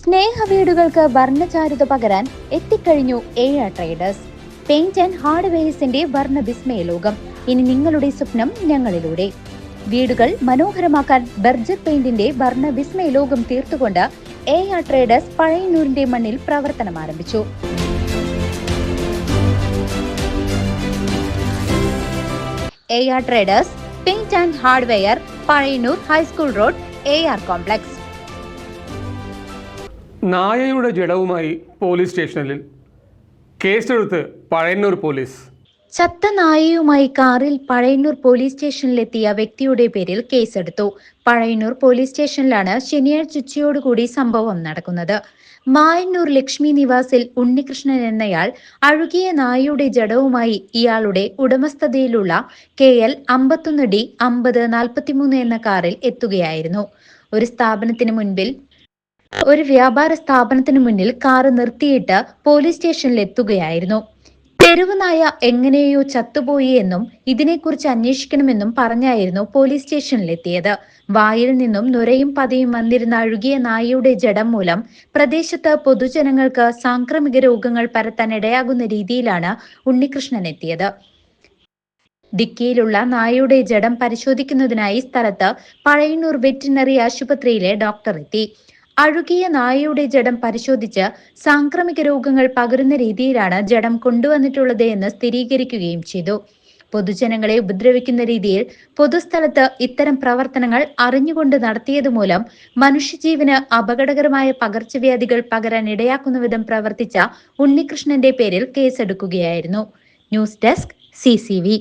സ്നേഹവീടുകൾക്ക് വർണ്ണചാരുത പകരാൻ എത്തിക്കഴിഞ്ഞു AR traders. Paint and ഹാർഡ്വെയർസിന്റെ വർണ്ണ വിസ്മയ ലോകം. ഇനി നിങ്ങളുടെ സ്വപ്നം ഞങ്ങളിലൂടെ. വീടുകൾ മനോഹരമാക്കാൻ ബർജർ പെയിന്റിന്റെ വർണ്ണ വിസ്മയ ലോകം തീർത്തുകൊണ്ട് AR ട്രേഡേഴ്സ് പഴയന്നൂരിന്റെ മണ്ണിൽ പ്രവർത്തനം ആരംഭിച്ചു. AR traders paint and hardware, Pazhayannur high school road, AR complex. നായയുടെ ജഡവുമായി പോലീസ് സ്റ്റേഷനിൽ കേസെടുത്ത് പഴയന്നൂർ പോലീസ്. ചത്ത നായയുമായി കാറിൽ പഴയന്നൂർ പോലീസ് സ്റ്റേഷനിലെത്തിയ വ്യക്തിയുടെ പേരിൽ കേസെടുത്തു. പഴയന്നൂർ പോലീസ് സ്റ്റേഷനിലാണ് ശനിയാഴ്ച ഉച്ചയോടുകൂടി സംഭവം നടക്കുന്നത്. മായന്നൂർ ലക്ഷ്മി നിവാസിൽ ഉണ്ണികൃഷ്ണൻ എന്നയാൾ അഴുകിയ നായയുടെ ജഡവുമായി ഇയാളുടെ ഉടമസ്ഥതയിലുള്ള KL 51D 5043 എന്ന കാറിൽ എത്തുകയായിരുന്നു. ഒരു വ്യാപാര സ്ഥാപനത്തിന് മുന്നിൽ കാറ് നിർത്തിയിട്ട് പോലീസ് സ്റ്റേഷനിൽ എത്തുകയായിരുന്നു. തെരുവ് നായ എങ്ങനെയോ ചത്തുപോയി എന്നും ഇതിനെക്കുറിച്ച് അന്വേഷിക്കണമെന്നും പറഞ്ഞായിരുന്നു പോലീസ് സ്റ്റേഷനിലെത്തിയത്. വായിൽ നിന്നും നുരയും പതയും വന്നിരുന്ന അഴുകിയ നായയുടെ ജഡം മൂലം പ്രദേശത്ത് പൊതുജനങ്ങൾക്ക് സാംക്രമിക രോഗങ്ങൾ പരത്താൻ ഇടയാകുന്ന രീതിയിലാണ് ഉണ്ണികൃഷ്ണൻ എത്തിയത്. ഡിക്കിയിലുള്ള നായയുടെ ജഡം പരിശോധിക്കുന്നതിനായി സ്ഥലത്ത് പഴയന്നൂർ വെറ്റിനറി ആശുപത്രിയിലെ ഡോക്ടർ എത്തി. അഴുകിയ നായയുടെ ജഡം പരിശോധിച്ച് സാംക്രമിക രോഗങ്ങൾ പകരുന്ന രീതിയിലാണ് ജഡം കൊണ്ടുവന്നിട്ടുള്ളത് എന്ന് സ്ഥിരീകരിക്കുകയും ചെയ്തു. പൊതുജനങ്ങളെ ഉപദ്രവിക്കുന്ന രീതിയിൽ പൊതുസ്ഥലത്ത് ഇത്തരം പ്രവർത്തനങ്ങൾ അറിഞ്ഞുകൊണ്ട് നടത്തിയതുമൂലം മനുഷ്യജീവന് അപകടകരമായ പകർച്ചവ്യാധികൾ പകരാൻ ഇടയാക്കുന്ന വിധം പ്രവർത്തിച്ച ഉണ്ണികൃഷ്ണന്റെ പേരിൽ കേസെടുക്കുകയായിരുന്നു. News desk CCV.